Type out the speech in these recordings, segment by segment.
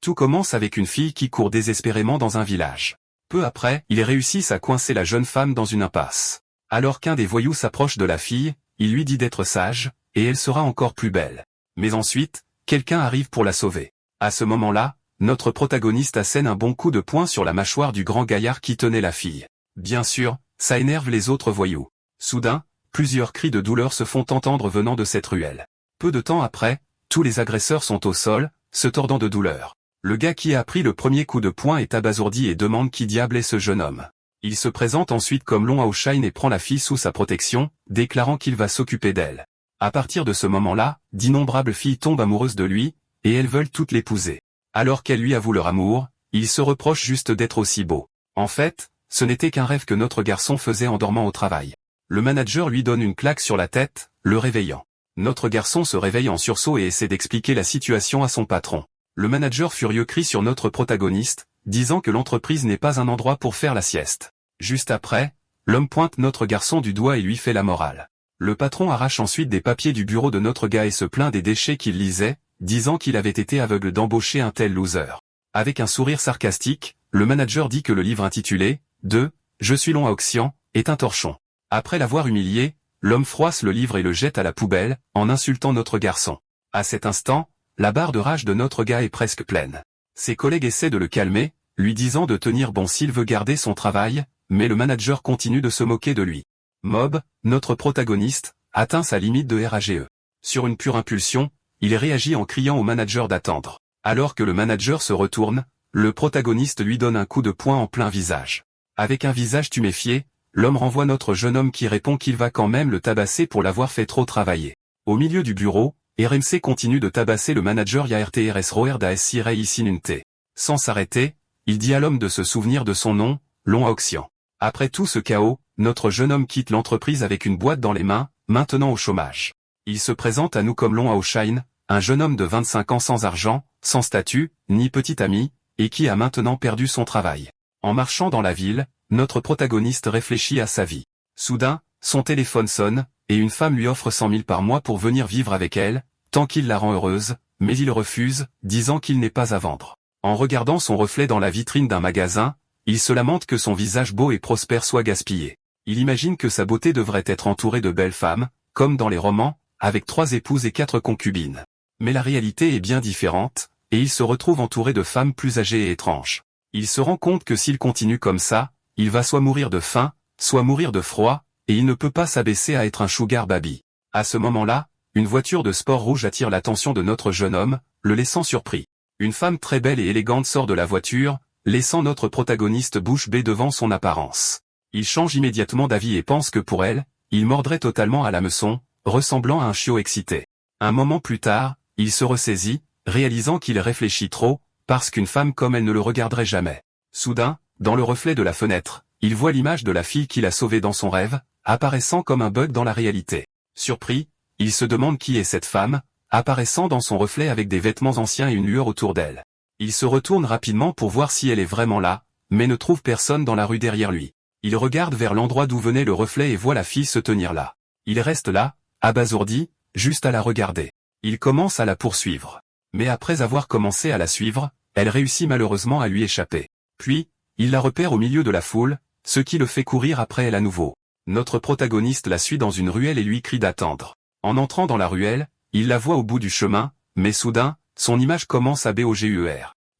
Tout commence avec une fille qui court désespérément dans un village. Peu après, ils réussissent à coincer la jeune femme dans une impasse. Alors qu'un des voyous s'approche de la fille, il lui dit d'être sage, et elle sera encore plus belle. Mais ensuite, quelqu'un arrive pour la sauver. À ce moment-là, notre protagoniste assène un bon coup de poing sur la mâchoire du grand gaillard qui tenait la fille. Bien sûr, ça énerve les autres voyous. Soudain, plusieurs cris de douleur se font entendre venant de cette ruelle. Peu de temps après, tous les agresseurs sont au sol, se tordant de douleur. Le gars qui a pris le premier coup de poing est abasourdi et demande qui diable est ce jeune homme. Il se présente ensuite comme Long Hao-Shine et prend la fille sous sa protection, déclarant qu'il va s'occuper d'elle. À partir de ce moment-là, d'innombrables filles tombent amoureuses de lui, et elles veulent toutes l'épouser. Alors qu'elles lui avouent leur amour, il se reproche juste d'être aussi beau. En fait, ce n'était qu'un rêve que notre garçon faisait en dormant au travail. Le manager lui donne une claque sur la tête, le réveillant. Notre garçon se réveille en sursaut et essaie d'expliquer la situation à son patron. Le manager furieux crie sur notre protagoniste, disant que l'entreprise n'est pas un endroit pour faire la sieste. Juste après, l'homme pointe notre garçon du doigt et lui fait la morale. Le patron arrache ensuite des papiers du bureau de notre gars et se plaint des déchets qu'il lisait, disant qu'il avait été aveugle d'embaucher un tel loser. Avec un sourire sarcastique, le manager dit que le livre intitulé « 2. Je suis Long Hao-Xian » est un torchon. Après l'avoir humilié, l'homme froisse le livre et le jette à la poubelle, en insultant notre garçon. À cet instant, la barre de rage de notre gars est presque pleine. Ses collègues essaient de le calmer, lui disant de tenir bon s'il veut garder son travail, mais le manager continue de se moquer de lui. Mob, notre protagoniste, atteint sa limite de rage. Sur une pure impulsion, il réagit en criant au manager d'attendre. Alors que le manager se retourne, le protagoniste lui donne un coup de poing en plein visage. Avec un visage tuméfié, l'homme renvoie notre jeune homme qui répond qu'il va quand même le tabasser pour l'avoir fait trop travailler. Au milieu du bureau, RMC continue de tabasser le manager YRTRS Roerda SI Rei Isinunte. Sans s'arrêter, il dit à l'homme de se souvenir de son nom, Long Hao-Xian. Après tout ce chaos, notre jeune homme quitte l'entreprise avec une boîte dans les mains, maintenant au chômage. Il se présente à nous comme Long Hao-Shine, un jeune homme de 25 ans sans argent, sans statut, ni petit ami, et qui a maintenant perdu son travail. En marchant dans la ville, notre protagoniste réfléchit à sa vie. Soudain, son téléphone sonne, et une femme lui offre 100 000 par mois pour venir vivre avec elle, tant qu'il la rend heureuse, mais il refuse, disant qu'il n'est pas à vendre. En regardant son reflet dans la vitrine d'un magasin, il se lamente que son visage beau et prospère soit gaspillé. Il imagine que sa beauté devrait être entourée de belles femmes, comme dans les romans, avec 3 épouses et 4 concubines. Mais la réalité est bien différente, et il se retrouve entouré de femmes plus âgées et étranges. Il se rend compte que s'il continue comme ça, il va soit mourir de faim, soit mourir de froid, et il ne peut pas s'abaisser à être un sugar baby. À ce moment-là, une voiture de sport rouge attire l'attention de notre jeune homme, le laissant surpris. Une femme très belle et élégante sort de la voiture, laissant notre protagoniste bouche bée devant son apparence. Il change immédiatement d'avis et pense que pour elle, il mordrait totalement à l'hameçon, ressemblant à un chiot excité. Un moment plus tard, il se ressaisit, réalisant qu'il réfléchit trop, parce qu'une femme comme elle ne le regarderait jamais. Soudain, dans le reflet de la fenêtre, il voit l'image de la fille qu'il a sauvée dans son rêve, apparaissant comme un bug dans la réalité. Surpris, il se demande qui est cette femme, apparaissant dans son reflet avec des vêtements anciens et une lueur autour d'elle. Il se retourne rapidement pour voir si elle est vraiment là, mais ne trouve personne dans la rue derrière lui. Il regarde vers l'endroit d'où venait le reflet et voit la fille se tenir là. Il reste là, abasourdi, juste à la regarder. Il commence à la poursuivre. Mais après avoir commencé à la suivre, elle réussit malheureusement à lui échapper. Puis, il la repère au milieu de la foule, ce qui le fait courir après elle à nouveau. Notre protagoniste la suit dans une ruelle et lui crie d'attendre. En entrant dans la ruelle, il la voit au bout du chemin, mais soudain, son image commence à bouger.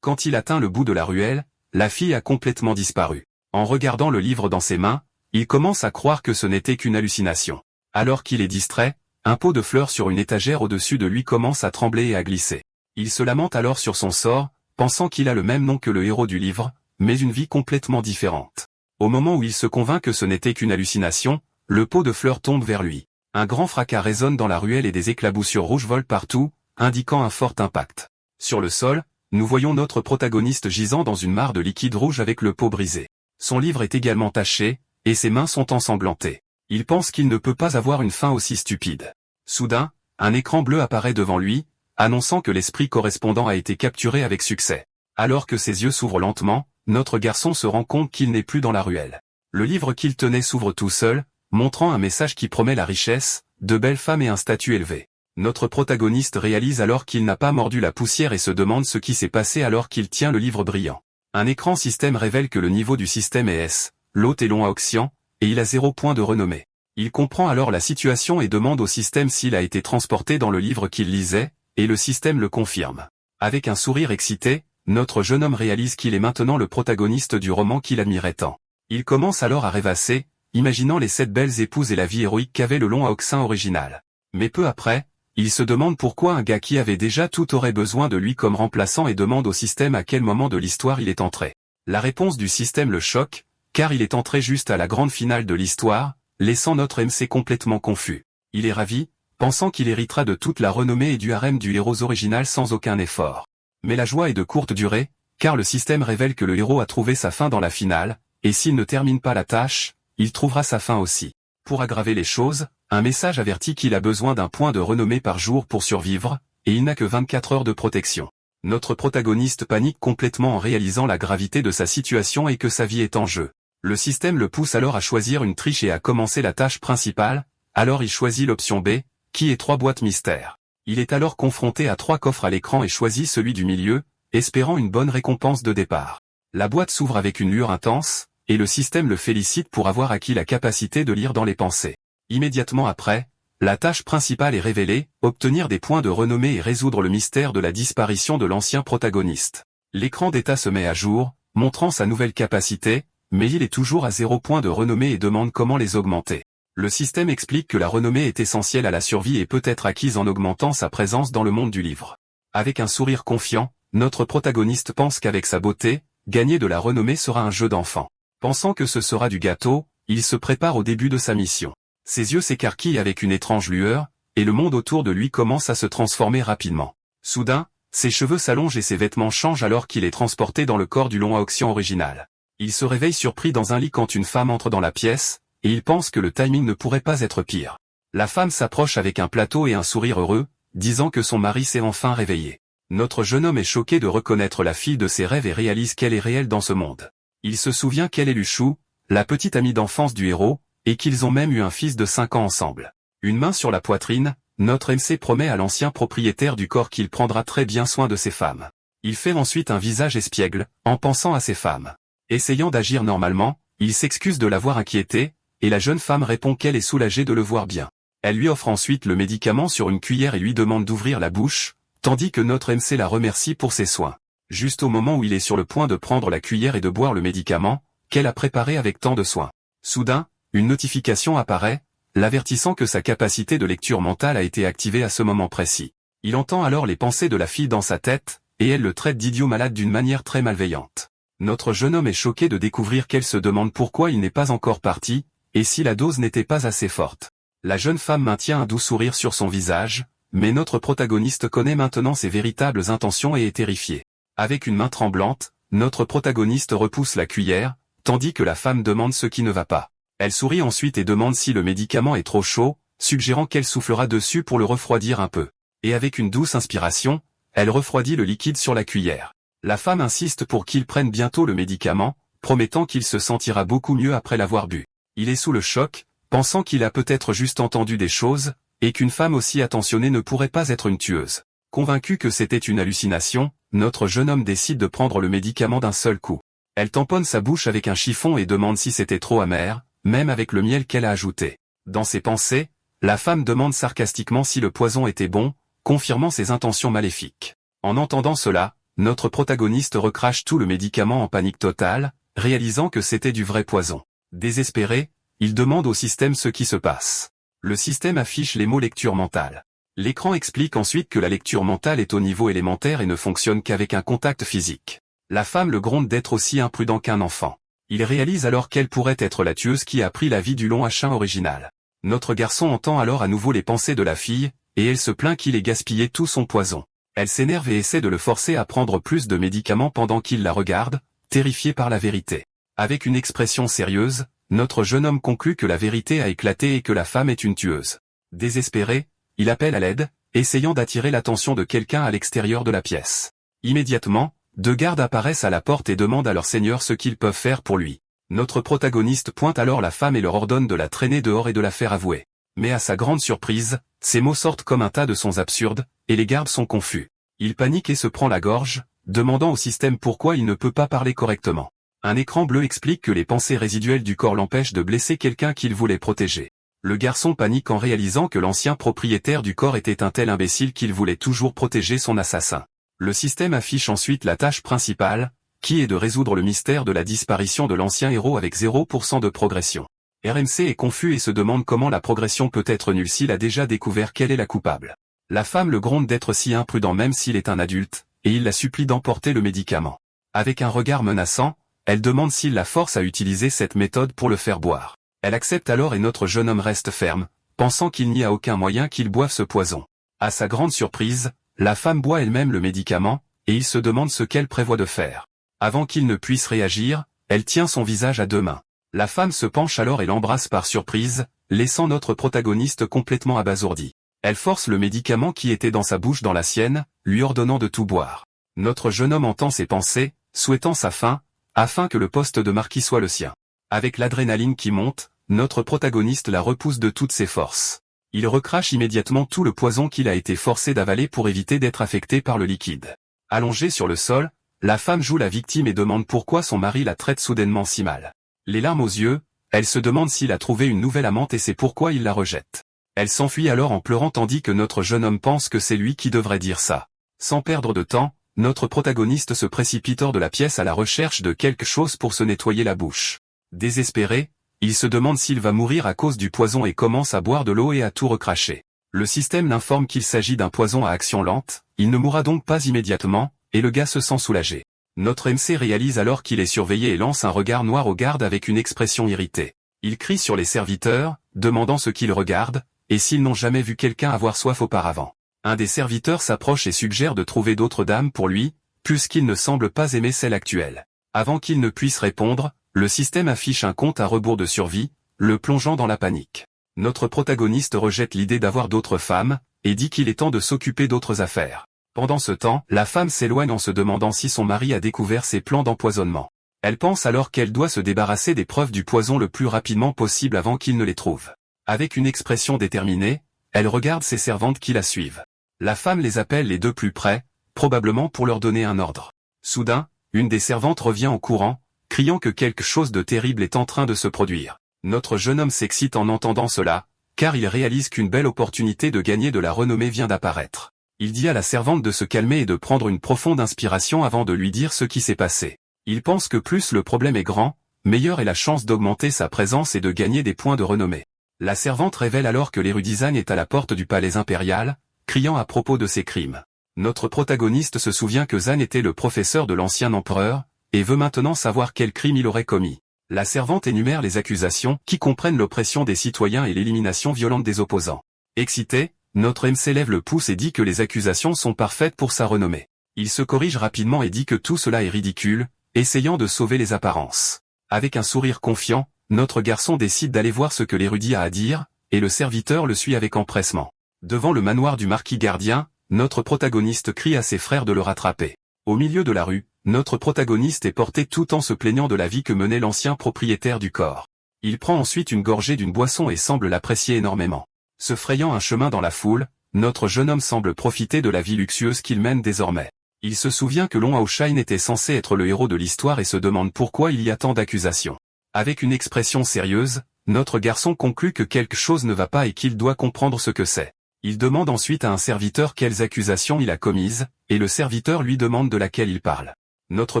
Quand il atteint le bout de la ruelle, la fille a complètement disparu. En regardant le livre dans ses mains, il commence à croire que ce n'était qu'une hallucination. Alors qu'il est distrait, un pot de fleurs sur une étagère au-dessus de lui commence à trembler et à glisser. Il se lamente alors sur son sort, pensant qu'il a le même nom que le héros du livre, mais une vie complètement différente. Au moment où il se convainc que ce n'était qu'une hallucination, le pot de fleurs tombe vers lui. Un grand fracas résonne dans la ruelle et des éclaboussures rouges volent partout, indiquant un fort impact. Sur le sol, nous voyons notre protagoniste gisant dans une mare de liquide rouge avec le pot brisé. Son livre est également taché, et ses mains sont ensanglantées. Il pense qu'il ne peut pas avoir une fin aussi stupide. Soudain, un écran bleu apparaît devant lui, annonçant que l'esprit correspondant a été capturé avec succès. Alors que ses yeux s'ouvrent lentement, notre garçon se rend compte qu'il n'est plus dans la ruelle. Le livre qu'il tenait s'ouvre tout seul, montrant un message qui promet la richesse, de belles femmes et un statut élevé. Notre protagoniste réalise alors qu'il n'a pas mordu la poussière et se demande ce qui s'est passé alors qu'il tient le livre brillant. Un écran système révèle que le niveau du système est S, l'hôte est long à Oxian, et il a 0 point de renommée. Il comprend alors la situation et demande au système s'il a été transporté dans le livre qu'il lisait, et le système le confirme. Avec un sourire excité, notre jeune homme réalise qu'il est maintenant le protagoniste du roman qu'il admirait tant. Il commence alors à rêvasser, imaginant les 7 belles épouses et la vie héroïque qu'avait le long à Oxin original. Mais peu après, il se demande pourquoi un gars qui avait déjà tout aurait besoin de lui comme remplaçant et demande au système à quel moment de l'histoire il est entré. La réponse du système le choque, car il est entré juste à la grande finale de l'histoire, laissant notre MC complètement confus. Il est ravi, pensant qu'il héritera de toute la renommée et du harem du héros original sans aucun effort. Mais la joie est de courte durée, car le système révèle que le héros a trouvé sa fin dans la finale, et s'il ne termine pas la tâche, il trouvera sa fin aussi. Pour aggraver les choses, un message avertit qu'il a besoin d'un point de renommée par jour pour survivre, et il n'a que 24 heures de protection. Notre protagoniste panique complètement en réalisant la gravité de sa situation et que sa vie est en jeu. Le système le pousse alors à choisir une triche et à commencer la tâche principale, alors il choisit l'option B, qui est 3 boîtes mystères. Il est alors confronté à 3 coffres à l'écran et choisit celui du milieu, espérant une bonne récompense de départ. La boîte s'ouvre avec une lueur intense, et le système le félicite pour avoir acquis la capacité de lire dans les pensées. Immédiatement après, la tâche principale est révélée, obtenir des points de renommée et résoudre le mystère de la disparition de l'ancien protagoniste. L'écran d'état se met à jour, montrant sa nouvelle capacité, mais il est toujours à 0 points de renommée et demande comment les augmenter. Le système explique que la renommée est essentielle à la survie et peut être acquise en augmentant sa présence dans le monde du livre. Avec un sourire confiant, notre protagoniste pense qu'avec sa beauté, gagner de la renommée sera un jeu d'enfant. Pensant que ce sera du gâteau, il se prépare au début de sa mission. Ses yeux s'écarquillent avec une étrange lueur, et le monde autour de lui commence à se transformer rapidement. Soudain, ses cheveux s'allongent et ses vêtements changent alors qu'il est transporté dans le corps du long Aoxian original. Il se réveille surpris dans un lit quand une femme entre dans la pièce, et il pense que le timing ne pourrait pas être pire. La femme s'approche avec un plateau et un sourire heureux, disant que son mari s'est enfin réveillé. Notre jeune homme est choqué de reconnaître la fille de ses rêves et réalise qu'elle est réelle dans ce monde. Il se souvient qu'elle est Luchou, la petite amie d'enfance du héros, et qu'ils ont même eu un fils de 5 ans ensemble. Une main sur la poitrine, notre MC promet à l'ancien propriétaire du corps qu'il prendra très bien soin de ses femmes. Il fait ensuite un visage espiègle, en pensant à ses femmes. Essayant d'agir normalement, il s'excuse de l'avoir inquiété, et la jeune femme répond qu'elle est soulagée de le voir bien. Elle lui offre ensuite le médicament sur une cuillère et lui demande d'ouvrir la bouche, tandis que notre MC la remercie pour ses soins. Juste au moment où il est sur le point de prendre la cuillère et de boire le médicament, qu'elle a préparé avec tant de soin. Soudain, une notification apparaît, l'avertissant que sa capacité de lecture mentale a été activée à ce moment précis. Il entend alors les pensées de la fille dans sa tête, et elle le traite d'idiot malade d'une manière très malveillante. Notre jeune homme est choqué de découvrir qu'elle se demande pourquoi il n'est pas encore parti, et si la dose n'était pas assez forte. La jeune femme maintient un doux sourire sur son visage, mais notre protagoniste connaît maintenant ses véritables intentions et est terrifié. Avec une main tremblante, notre protagoniste repousse la cuillère, tandis que la femme demande ce qui ne va pas. Elle sourit ensuite et demande si le médicament est trop chaud, suggérant qu'elle soufflera dessus pour le refroidir un peu. Et avec une douce inspiration, elle refroidit le liquide sur la cuillère. La femme insiste pour qu'il prenne bientôt le médicament, promettant qu'il se sentira beaucoup mieux après l'avoir bu. Il est sous le choc, pensant qu'il a peut-être juste entendu des choses, et qu'une femme aussi attentionnée ne pourrait pas être une tueuse. Convaincu que c'était une hallucination, notre jeune homme décide de prendre le médicament d'un seul coup. Elle tamponne sa bouche avec un chiffon et demande si c'était trop amer, même avec le miel qu'elle a ajouté. Dans ses pensées, la femme demande sarcastiquement si le poison était bon, confirmant ses intentions maléfiques. En entendant cela, notre protagoniste recrache tout le médicament en panique totale, réalisant que c'était du vrai poison. Désespéré, il demande au système ce qui se passe. Le système affiche les mots lecture mentale. L'écran explique ensuite que la lecture mentale est au niveau élémentaire et ne fonctionne qu'avec un contact physique. La femme le gronde d'être aussi imprudent qu'un enfant. Il réalise alors qu'elle pourrait être la tueuse qui a pris la vie du long Achin original. Notre garçon entend alors à nouveau les pensées de la fille, et elle se plaint qu'il ait gaspillé tout son poison. Elle s'énerve et essaie de le forcer à prendre plus de médicaments pendant qu'il la regarde, terrifié par la vérité. Avec une expression sérieuse, notre jeune homme conclut que la vérité a éclaté et que la femme est une tueuse. Désespéré, il appelle à l'aide, essayant d'attirer l'attention de quelqu'un à l'extérieur de la pièce. Immédiatement, 2 gardes apparaissent à la porte et demandent à leur seigneur ce qu'ils peuvent faire pour lui. Notre protagoniste pointe alors la femme et leur ordonne de la traîner dehors et de la faire avouer. Mais à sa grande surprise, Ces mots sortent comme un tas de sons absurdes, et les gardes sont confus. Il panique et se prend la gorge, demandant au système pourquoi il ne peut pas parler correctement. Un écran bleu explique que les pensées résiduelles du corps l'empêchent de blesser quelqu'un qu'il voulait protéger. Le garçon panique en réalisant que l'ancien propriétaire du corps était un tel imbécile qu'il voulait toujours protéger son assassin. Le système affiche ensuite la tâche principale, qui est de résoudre le mystère de la disparition de l'ancien héros avec 0% de progression. RMC est confus et se demande comment la progression peut être nulle s'il a déjà découvert quelle est la coupable. La femme le gronde d'être si imprudent même s'il est un adulte, et il la supplie d'emporter le médicament. Avec un regard menaçant, elle demande s'il la force à utiliser cette méthode pour le faire boire. Elle accepte alors et notre jeune homme reste ferme, pensant qu'il n'y a aucun moyen qu'il boive ce poison. À sa grande surprise, la femme boit elle-même le médicament, et il se demande ce qu'elle prévoit de faire. Avant qu'il ne puisse réagir, elle tient son visage à deux mains. La femme se penche alors et l'embrasse par surprise, laissant notre protagoniste complètement abasourdi. Elle force le médicament qui était dans sa bouche dans la sienne, lui ordonnant de tout boire. Notre jeune homme entend ses pensées, souhaitant sa fin, afin que le poste de marquis soit le sien. Avec l'adrénaline qui monte, notre protagoniste la repousse de toutes ses forces. Il recrache immédiatement tout le poison qu'il a été forcé d'avaler pour éviter d'être affecté par le liquide. Allongée sur le sol, la femme joue la victime et demande pourquoi son mari la traite soudainement si mal. Les larmes aux yeux, elle se demande s'il a trouvé une nouvelle amante et c'est pourquoi il la rejette. Elle s'enfuit alors en pleurant tandis que notre jeune homme pense que c'est lui qui devrait dire ça. Sans perdre de temps, notre protagoniste se précipite hors de la pièce à la recherche de quelque chose pour se nettoyer la bouche. Désespéré, il se demande s'il va mourir à cause du poison et commence à boire de l'eau et à tout recracher. Le système l'informe qu'il s'agit d'un poison à action lente, il ne mourra donc pas immédiatement, et le gars se sent soulagé. Notre MC réalise alors qu'il est surveillé et lance un regard noir aux gardes avec une expression irritée. Il crie sur les serviteurs, demandant ce qu'ils regardent, et s'ils n'ont jamais vu quelqu'un avoir soif auparavant. Un des serviteurs s'approche et suggère de trouver d'autres dames pour lui, puisqu'il ne semble pas aimer celle actuelle. Avant qu'il ne puisse répondre, le système affiche un compte à rebours de survie, le plongeant dans la panique. Notre protagoniste rejette l'idée d'avoir d'autres femmes, et dit qu'il est temps de s'occuper d'autres affaires. Pendant ce temps, la femme s'éloigne en se demandant si son mari a découvert ses plans d'empoisonnement. Elle pense alors qu'elle doit se débarrasser des preuves du poison le plus rapidement possible avant qu'il ne les trouve. Avec une expression déterminée, elle regarde ses servantes qui la suivent. La femme les appelle les deux plus près, probablement pour leur donner un ordre. Soudain, une des servantes revient en courant, criant que quelque chose de terrible est en train de se produire. Notre jeune homme s'excite en entendant cela, car il réalise qu'une belle opportunité de gagner de la renommée vient d'apparaître. Il dit à la servante de se calmer et de prendre une profonde inspiration avant de lui dire ce qui s'est passé. Il pense que plus le problème est grand, meilleure est la chance d'augmenter sa présence et de gagner des points de renommée. La servante révèle alors que l'érudit Zan est à la porte du palais impérial, criant à propos de ses crimes. Notre protagoniste se souvient que Zan était le professeur de l'ancien empereur, et veut maintenant savoir quel crime il aurait commis. La servante énumère les accusations qui comprennent l'oppression des citoyens et l'élimination violente des opposants. Excité, notre MC lève le pouce et dit que les accusations sont parfaites pour sa renommée. Il se corrige rapidement et dit que tout cela est ridicule, essayant de sauver les apparences. Avec un sourire confiant, notre garçon décide d'aller voir ce que l'érudit a à dire, et le serviteur le suit avec empressement. Devant le manoir du marquis gardien, notre protagoniste crie à ses frères de le rattraper. Au milieu de la rue, notre protagoniste est porté tout en se plaignant de la vie que menait l'ancien propriétaire du corps. Il prend ensuite une gorgée d'une boisson et semble l'apprécier énormément. Se frayant un chemin dans la foule, notre jeune homme semble profiter de la vie luxueuse qu'il mène désormais. Il se souvient que Long Hao-Shine était censé être le héros de l'histoire et se demande pourquoi il y a tant d'accusations. Avec une expression sérieuse, notre garçon conclut que quelque chose ne va pas et qu'il doit comprendre ce que c'est. Il demande ensuite à un serviteur quelles accusations il a commises, et le serviteur lui demande de laquelle il parle. Notre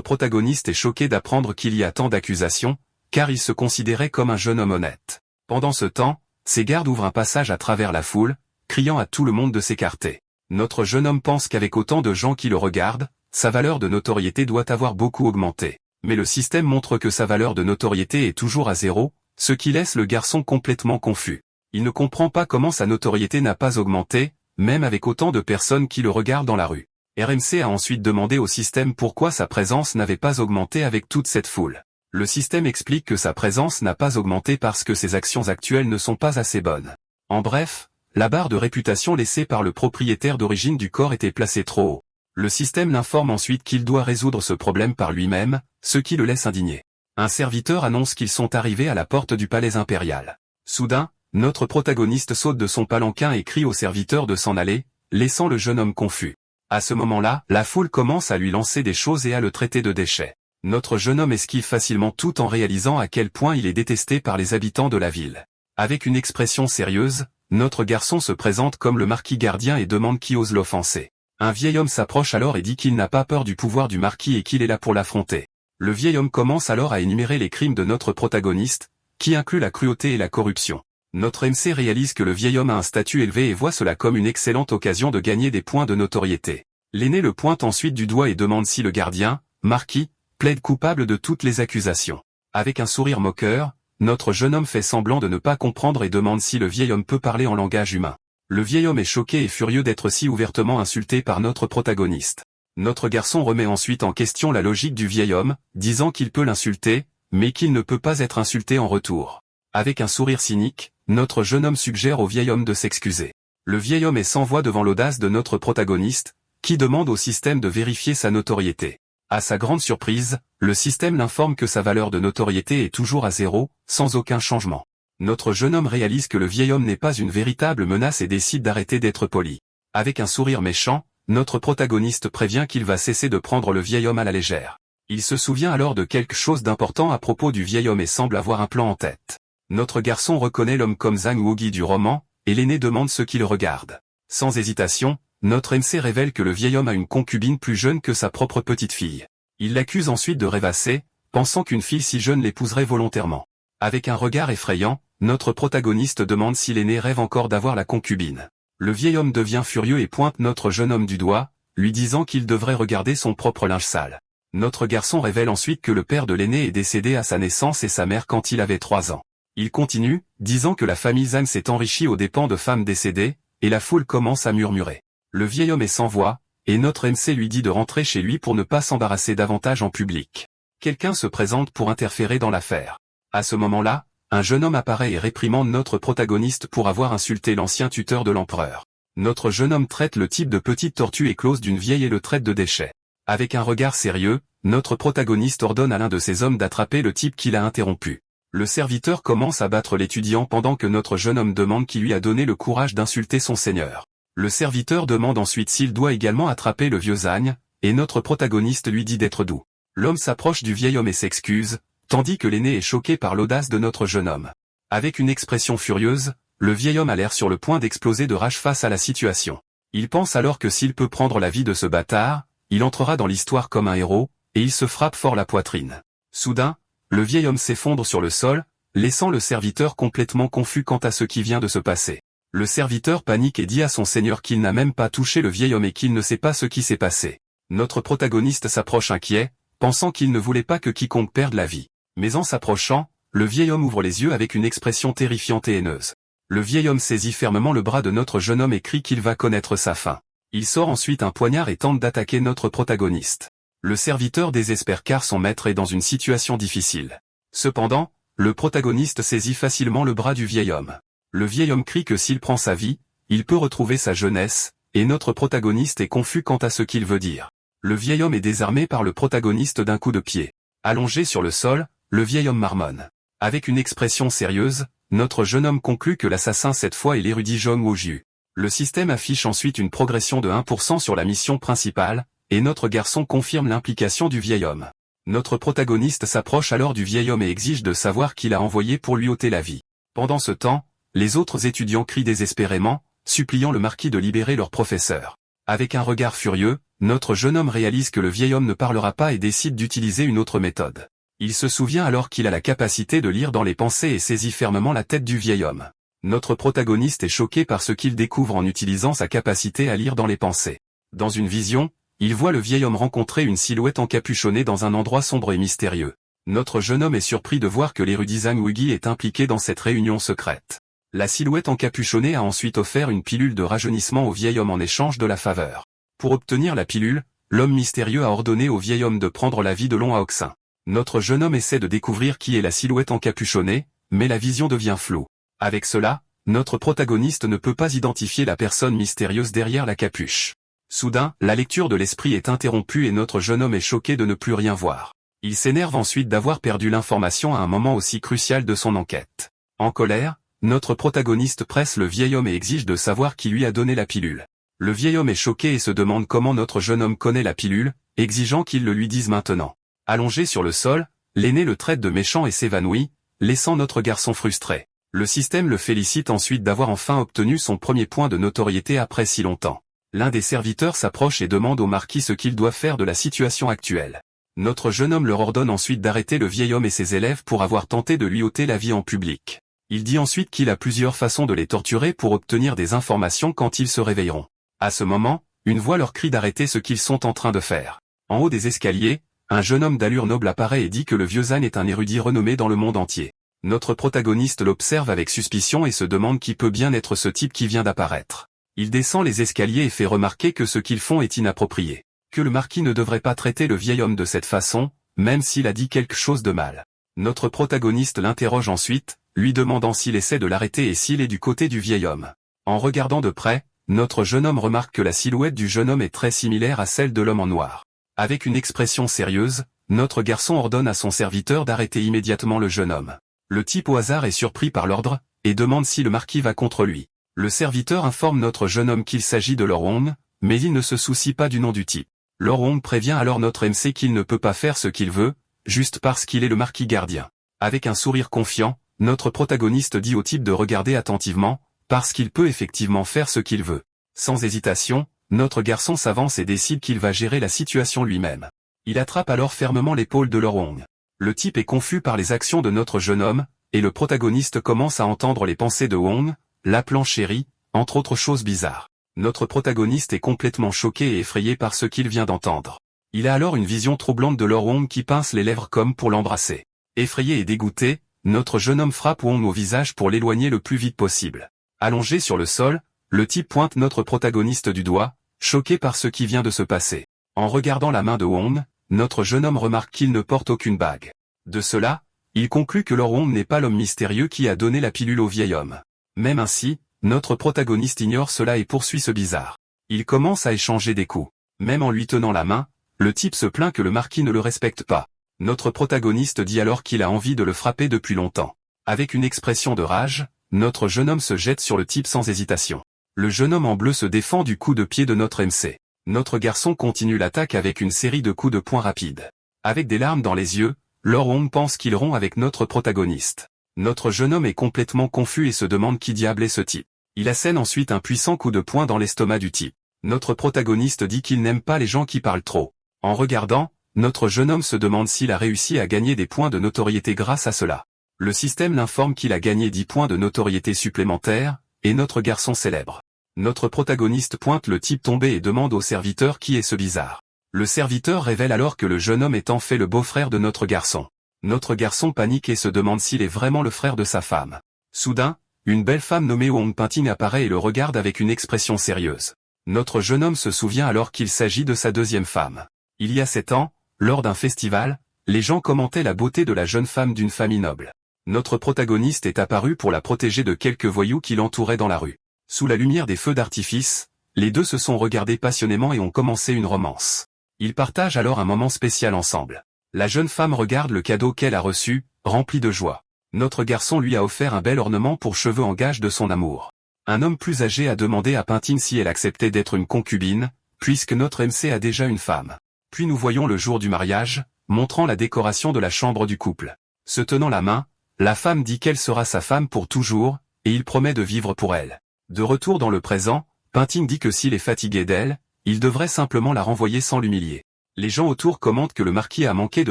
protagoniste est choqué d'apprendre qu'il y a tant d'accusations, car il se considérait comme un jeune homme honnête. Pendant ce temps, ses gardes ouvrent un passage à travers la foule, criant à tout le monde de s'écarter. Notre jeune homme pense qu'avec autant de gens qui le regardent, sa valeur de notoriété doit avoir beaucoup augmenté. Mais le système montre que sa valeur de notoriété est toujours à zéro, ce qui laisse le garçon complètement confus. Il ne comprend pas comment sa notoriété n'a pas augmenté, même avec autant de personnes qui le regardent dans la rue. RMC a ensuite demandé au système pourquoi sa présence n'avait pas augmenté avec toute cette foule. Le système explique que sa présence n'a pas augmenté parce que ses actions actuelles ne sont pas assez bonnes. En bref, la barre de réputation laissée par le propriétaire d'origine du corps était placée trop haut. Le système l'informe ensuite qu'il doit résoudre ce problème par lui-même, ce qui le laisse indigné. Un serviteur annonce qu'ils sont arrivés à la porte du palais impérial. Soudain, notre protagoniste saute de son palanquin et crie au serviteur de s'en aller, laissant le jeune homme confus. À ce moment-là, la foule commence à lui lancer des choses et à le traiter de déchet. Notre jeune homme esquive facilement tout en réalisant à quel point il est détesté par les habitants de la ville. Avec une expression sérieuse, notre garçon se présente comme le marquis gardien et demande qui ose l'offenser. Un vieil homme s'approche alors et dit qu'il n'a pas peur du pouvoir du marquis et qu'il est là pour l'affronter. Le vieil homme commence alors à énumérer les crimes de notre protagoniste, qui inclut la cruauté et la corruption. Notre MC réalise que le vieil homme a un statut élevé et voit cela comme une excellente occasion de gagner des points de notoriété. L'aîné le pointe ensuite du doigt et demande si le gardien, marquis, plaide coupable de toutes les accusations. Avec un sourire moqueur, notre jeune homme fait semblant de ne pas comprendre et demande si le vieil homme peut parler en langage humain. Le vieil homme est choqué et furieux d'être si ouvertement insulté par notre protagoniste. Notre garçon remet ensuite en question la logique du vieil homme, disant qu'il peut l'insulter, mais qu'il ne peut pas être insulté en retour. Avec un sourire cynique, notre jeune homme suggère au vieil homme de s'excuser. Le vieil homme est sans voix devant l'audace de notre protagoniste, qui demande au système de vérifier sa notoriété. À sa grande surprise, le système l'informe que sa valeur de notoriété est toujours à 0, sans aucun changement. Notre jeune homme réalise que le vieil homme n'est pas une véritable menace et décide d'arrêter d'être poli. Avec un sourire méchant, notre protagoniste prévient qu'il va cesser de prendre le vieil homme à la légère. Il se souvient alors de quelque chose d'important à propos du vieil homme et semble avoir un plan en tête. Notre garçon reconnaît l'homme comme Zhang Wugi du roman, et l'aîné demande ce qu'il regarde. Sans hésitation, notre MC révèle que le vieil homme a une concubine plus jeune que sa propre petite-fille. Il l'accuse ensuite de rêvasser, pensant qu'une fille si jeune l'épouserait volontairement. Avec un regard effrayant, notre protagoniste demande si l'aîné rêve encore d'avoir la concubine. Le vieil homme devient furieux et pointe notre jeune homme du doigt, lui disant qu'il devrait regarder son propre linge sale. Notre garçon révèle ensuite que le père de l'aîné est décédé à sa naissance et sa mère quand il avait 3 ans. Il continue, disant que la famille Zhang s'est enrichie aux dépens de femmes décédées, et la foule commence à murmurer. Le vieil homme est sans voix, et notre MC lui dit de rentrer chez lui pour ne pas s'embarrasser davantage en public. Quelqu'un se présente pour interférer dans l'affaire. À ce moment-là, un jeune homme apparaît et réprimande notre protagoniste pour avoir insulté l'ancien tuteur de l'empereur. Notre jeune homme traite le type de petite tortue éclose d'une vieille et le traite de déchet. Avec un regard sérieux, notre protagoniste ordonne à l'un de ses hommes d'attraper le type qui l'a interrompu. Le serviteur commence à battre l'étudiant pendant que notre jeune homme demande qui lui a donné le courage d'insulter son seigneur. Le serviteur demande ensuite s'il doit également attraper le vieux âne, et notre protagoniste lui dit d'être doux. L'homme s'approche du vieil homme et s'excuse, tandis que l'aîné est choqué par l'audace de notre jeune homme. Avec une expression furieuse, le vieil homme a l'air sur le point d'exploser de rage face à la situation. Il pense alors que s'il peut prendre la vie de ce bâtard, il entrera dans l'histoire comme un héros, et il se frappe fort la poitrine. Soudain, le vieil homme s'effondre sur le sol, laissant le serviteur complètement confus quant à ce qui vient de se passer. Le serviteur panique et dit à son seigneur qu'il n'a même pas touché le vieil homme et qu'il ne sait pas ce qui s'est passé. Notre protagoniste s'approche inquiet, pensant qu'il ne voulait pas que quiconque perde la vie. Mais en s'approchant, le vieil homme ouvre les yeux avec une expression terrifiante et haineuse. Le vieil homme saisit fermement le bras de notre jeune homme et crie qu'il va connaître sa fin. Il sort ensuite un poignard et tente d'attaquer notre protagoniste. Le serviteur désespère car son maître est dans une situation difficile. Cependant, le protagoniste saisit facilement le bras du vieil homme. Le vieil homme crie que s'il prend sa vie, il peut retrouver sa jeunesse, et notre protagoniste est confus quant à ce qu'il veut dire. Le vieil homme est désarmé par le protagoniste d'un coup de pied. Allongé sur le sol, le vieil homme marmonne. Avec une expression sérieuse, notre jeune homme conclut que l'assassin cette fois est l'érudit Zhang Wuji. Le système affiche ensuite une progression de 1% sur la mission principale, et notre garçon confirme l'implication du vieil homme. Notre protagoniste s'approche alors du vieil homme et exige de savoir qui l'a envoyé pour lui ôter la vie. Pendant ce temps, les autres étudiants crient désespérément, suppliant le marquis de libérer leur professeur. Avec un regard furieux, notre jeune homme réalise que le vieil homme ne parlera pas et décide d'utiliser une autre méthode. Il se souvient alors qu'il a la capacité de lire dans les pensées et saisit fermement la tête du vieil homme. Notre protagoniste est choqué par ce qu'il découvre en utilisant sa capacité à lire dans les pensées. Dans une vision, il voit le vieil homme rencontrer une silhouette encapuchonnée dans un endroit sombre et mystérieux. Notre jeune homme est surpris de voir que l'érudit Zhang Wuji est impliqué dans cette réunion secrète. La silhouette encapuchonnée a ensuite offert une pilule de rajeunissement au vieil homme en échange de la faveur. Pour obtenir la pilule, l'homme mystérieux a ordonné au vieil homme de prendre la vie de Long Aoxin. Notre jeune homme essaie de découvrir qui est la silhouette encapuchonnée, mais la vision devient floue. Avec cela, notre protagoniste ne peut pas identifier la personne mystérieuse derrière la capuche. Soudain, la lecture de l'esprit est interrompue et notre jeune homme est choqué de ne plus rien voir. Il s'énerve ensuite d'avoir perdu l'information à un moment aussi crucial de son enquête. En colère, notre protagoniste presse le vieil homme et exige de savoir qui lui a donné la pilule. Le vieil homme est choqué et se demande comment notre jeune homme connaît la pilule, exigeant qu'il le lui dise maintenant. Allongé sur le sol, l'aîné le traite de méchant et s'évanouit, laissant notre garçon frustré. Le système le félicite ensuite d'avoir enfin obtenu son premier point de notoriété après si longtemps. L'un des serviteurs s'approche et demande au marquis ce qu'il doit faire de la situation actuelle. Notre jeune homme leur ordonne ensuite d'arrêter le vieil homme et ses élèves pour avoir tenté de lui ôter la vie en public. Il dit ensuite qu'il a plusieurs façons de les torturer pour obtenir des informations quand ils se réveilleront. À ce moment, une voix leur crie d'arrêter ce qu'ils sont en train de faire. En haut des escaliers, un jeune homme d'allure noble apparaît et dit que le vieux Zan est un érudit renommé dans le monde entier. Notre protagoniste l'observe avec suspicion et se demande qui peut bien être ce type qui vient d'apparaître. Il descend les escaliers et fait remarquer que ce qu'ils font est inapproprié. Que le marquis ne devrait pas traiter le vieil homme de cette façon, même s'il a dit quelque chose de mal. Notre protagoniste l'interroge ensuite, lui demandant s'il essaie de l'arrêter et s'il est du côté du vieil homme. En regardant de près, notre jeune homme remarque que la silhouette du jeune homme est très similaire à celle de l'homme en noir. Avec une expression sérieuse, notre garçon ordonne à son serviteur d'arrêter immédiatement le jeune homme. Le type au hasard est surpris par l'ordre, et demande si le marquis va contre lui. Le serviteur informe notre jeune homme qu'il s'agit de Lord Wong, mais il ne se soucie pas du nom du type. Lord Wong prévient alors notre MC qu'il ne peut pas faire ce qu'il veut, juste parce qu'il est le marquis gardien. Avec un sourire confiant, notre protagoniste dit au type de regarder attentivement, parce qu'il peut effectivement faire ce qu'il veut. Sans hésitation, notre garçon s'avance et décide qu'il va gérer la situation lui-même. Il attrape alors fermement l'épaule de Lord Wong. Le type est confus par les actions de notre jeune homme, et le protagoniste commence à entendre les pensées de Wong, l'appelant chéri, entre autres choses bizarres. Notre protagoniste est complètement choqué et effrayé par ce qu'il vient d'entendre. Il a alors une vision troublante de Lord Wong qui pince les lèvres comme pour l'embrasser. Effrayé et dégoûté, notre jeune homme frappe Wong au visage pour l'éloigner le plus vite possible. Allongé sur le sol, le type pointe notre protagoniste du doigt, choqué par ce qui vient de se passer. En regardant la main de Wong, notre jeune homme remarque qu'il ne porte aucune bague. De cela, il conclut que Lord Wong n'est pas l'homme mystérieux qui a donné la pilule au vieil homme. Même ainsi, notre protagoniste ignore cela et poursuit ce bizarre. Il commence à échanger des coups. Même en lui tenant la main, le type se plaint que le marquis ne le respecte pas. Notre protagoniste dit alors qu'il a envie de le frapper depuis longtemps. Avec une expression de rage, notre jeune homme se jette sur le type sans hésitation. Le jeune homme en bleu se défend du coup de pied de notre MC. Notre garçon continue l'attaque avec une série de coups de poing rapides. Avec des larmes dans les yeux, Lord Wong pense qu'il rompt avec notre protagoniste. Notre jeune homme est complètement confus et se demande qui diable est ce type. Il assène ensuite un puissant coup de poing dans l'estomac du type. Notre protagoniste dit qu'il n'aime pas les gens qui parlent trop. En regardant, notre jeune homme se demande s'il a réussi à gagner des points de notoriété grâce à cela. Le système l'informe qu'il a gagné 10 points de notoriété supplémentaires, et notre garçon célèbre. Notre protagoniste pointe le type tombé et demande au serviteur qui est ce bizarre. Le serviteur révèle alors que le jeune homme est en fait le beau-frère de notre garçon. Notre garçon panique et se demande s'il est vraiment le frère de sa femme. Soudain, une belle femme nommée Wong Ping apparaît et le regarde avec une expression sérieuse. Notre jeune homme se souvient alors qu'il s'agit de sa deuxième femme. Il y a 7 ans, lors d'un festival, les gens commentaient la beauté de la jeune femme d'une famille noble. Notre protagoniste est apparu pour la protéger de quelques voyous qui l'entouraient dans la rue. Sous la lumière des feux d'artifice, les deux se sont regardés passionnément et ont commencé une romance. Ils partagent alors un moment spécial ensemble. La jeune femme regarde le cadeau qu'elle a reçu, rempli de joie. Notre garçon lui a offert un bel ornement pour cheveux en gage de son amour. Un homme plus âgé a demandé à Ping si elle acceptait d'être une concubine, puisque notre MC a déjà une femme. Puis nous voyons le jour du mariage, montrant la décoration de la chambre du couple. Se tenant la main, la femme dit qu'elle sera sa femme pour toujours, et il promet de vivre pour elle. De retour dans le présent, Ping dit que s'il est fatigué d'elle, il devrait simplement la renvoyer sans l'humilier. Les gens autour commentent que le marquis a manqué de